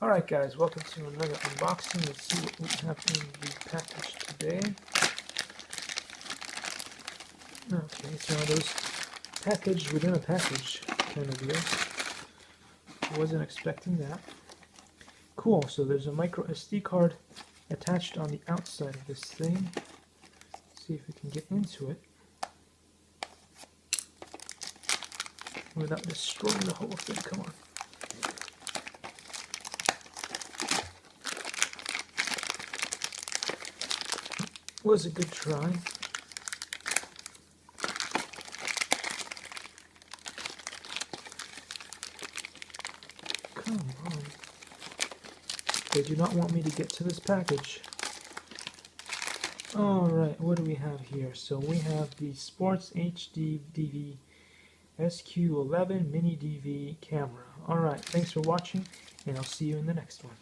Alright guys, welcome to another unboxing. Let's see what we have in the package today. Okay, so those package within a package kind of deal. Wasn't expecting that. Cool, so there's a micro SD card attached on the outside of this thing. Let's see if we can get into it without destroying the whole thing. Come on. Was a good try. Come on. They do not want me to get to this package. Alright, what do we have here? So we have the Sports HD DV Sq11 Mini DV camera. Alright, thanks for watching, and I'll see you in the next one.